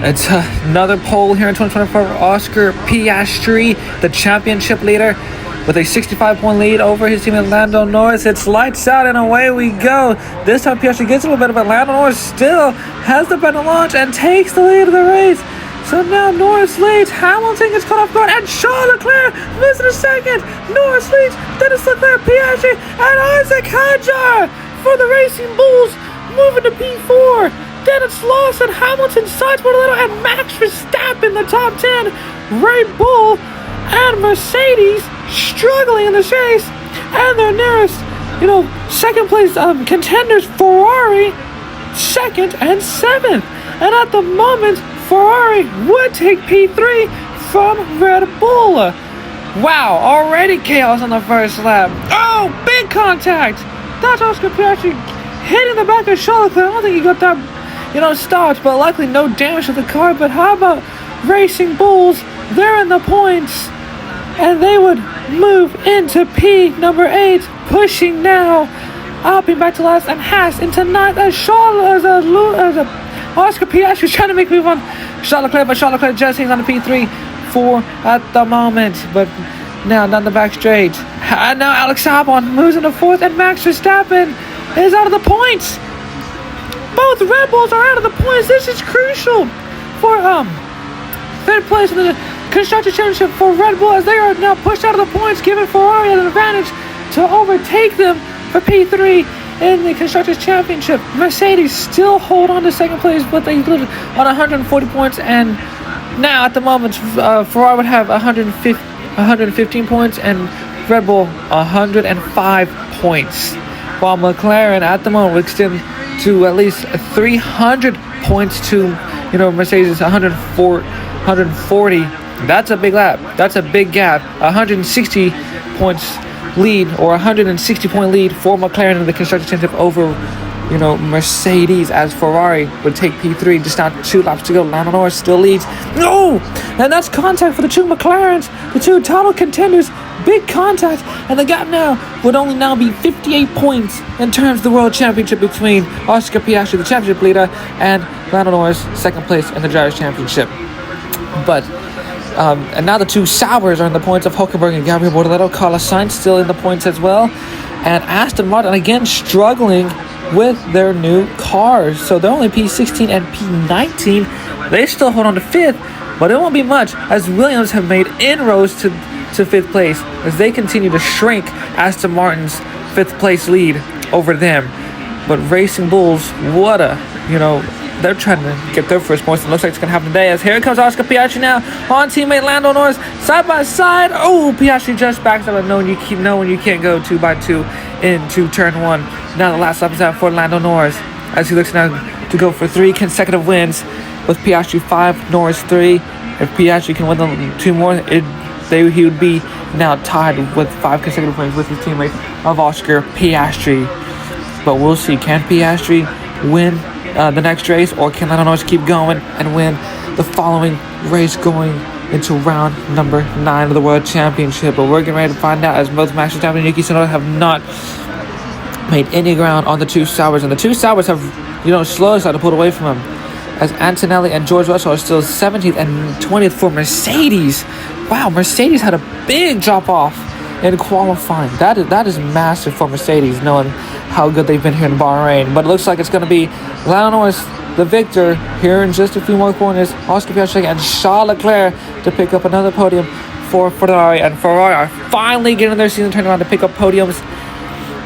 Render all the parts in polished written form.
It's another pole here in 2024. Oscar Piastri, the championship leader, with a 65-point lead over his teammate Lando Norris. It's lights out and away we go. This time Piastri gets a little bit, but Lando Norris still has the better launch and takes the lead of the race. So now Norris leads, Hamilton gets caught off guard, and Charles Leclerc moves in a second. Norris leads, Dennis Leclerc, Piastri, and Isaac Hadjar for the Racing Bulls, moving to P4. Dennis Lawson, Hamilton sidesword a little, and Max Verstappen the top 10. Red Bull and Mercedes struggling in this race, and their nearest, second place contenders, Ferrari, second and seventh. And at the moment, Ferrari would take P3 from Red Bull. Wow, already chaos on the first lap. Oh, big contact. That's Oscar Piastri hitting the back of Charles Leclerc. I don't think he got that stopped, but luckily no damage to the car. But how about Racing Bulls? They're in the points, and they would move into P number 8, pushing now Alpine back to last and Haas into 9th as Oscar Piastri is trying to make move on Charles Leclerc, but Charles Leclerc just hangs on to P3 4 at the moment. But now down the back straight, and now Alex Albon moves into 4th, and Max Verstappen is out of the points. Both Red Bulls are out of the points. This is crucial for third place in the Constructors' Championship for Red Bull, as they are now pushed out of the points, giving Ferrari an advantage to overtake them for P3 in the Constructors' Championship. Mercedes still hold on to second place, but they on 140 points, and now at the moment Ferrari would have 115 points and Red Bull 105 points, while McLaren at the moment would extend to at least 300 points to Mercedes 140. That's a big lap. That's a big gap. 160 points lead, or 160 point lead for McLaren in the Constructors' Championship over Mercedes, as Ferrari would take P3. Just not 2 laps to go. Lando Norris still leads. No! And that's contact for the two McLarens, the two title contenders. Big contact, and the gap now would only now be 58 points in terms of the World Championship between Oscar Piastri, the championship leader, and Lando Norris, second place in the Drivers' Championship. But and now the two Saubers are in the points of Hülkenberg and Gabriel Bortoleto. Carlos Sainz still in the points as well, and Aston Martin again struggling with their new cars. So they're only P16 and P19. They still hold on to 5th, but it won't be much, as Williams have made inroads to 5th place as they continue to shrink Aston Martin's 5th place lead over them. But Racing Bulls, they're trying to get their first points. It looks like it's going to happen today, as here comes Oscar Piastri now on teammate Lando Norris side by side. Oh, Piastri just backs up, and knowing you can't go 2x2 into turn 1. Now the last lap is out for Lando Norris, as he looks now to go for 3 consecutive wins, with Piastri 5, Norris 3. If Piastri can win them 2 more, he would be now tied with 5 consecutive wins with his teammate of Oscar Piastri. But we'll see, can Piastri win the next race, or can Lando Norris keep going and win the following race going into round number 9 of the World Championship? But we're getting ready to find out, as both Max Verstappen and Yuki Tsunoda have not made any ground on the two Saubers, and the two Saubers have slowly started to pull away from him, as Antonelli and George Russell are still 17th and 20th for Mercedes. Wow, Mercedes had a big drop off in qualifying. That is massive for Mercedes, knowing how good they've been here in Bahrain. But it looks like it's going to be Lando Norris, the victor, here in just a few more corners. Oscar Piastri and Charles Leclerc to pick up another podium for Ferrari. And Ferrari are finally getting their season turned around to pick up podiums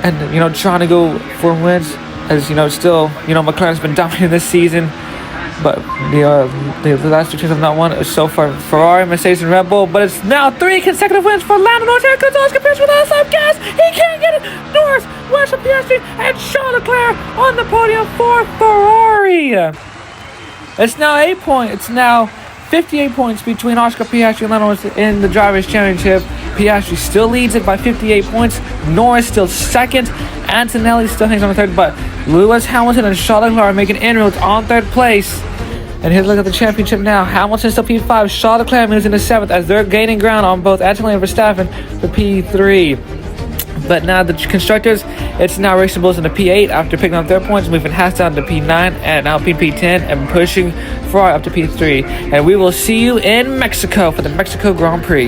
and, trying to go for wins. As, still, McLaren's been dominating this season. But the last 2 teams have not won so far. Ferrari, Mercedes, and Red Bull. But it's now 3 consecutive wins for Lando Norris. Here comes Oscar Piastri with last lap gas. He can't get it. Norris, Oscar Piastri, and Charles Leclerc on the podium for Ferrari. It's now 8 points. It's now 58 points between Oscar Piastri and Lando Norris in the Drivers' Championship. Piastri still leads it by 58 points. Norris still second. Antonelli still hangs on the third, but Lewis Hamilton and Charles Leclerc are making inroads on third place. And here's a look at the championship now. Hamilton still P5. Charles Leclerc moves into 7th, as they're gaining ground on both Antonelli and Verstappen for P3. But now the constructors It's now Racing Bulls in the P8 after picking up their points, moving Haas down to P9 and Alpine P10 and pushing Ferrari up to P3. And we will see you in Mexico for the Mexico Grand Prix.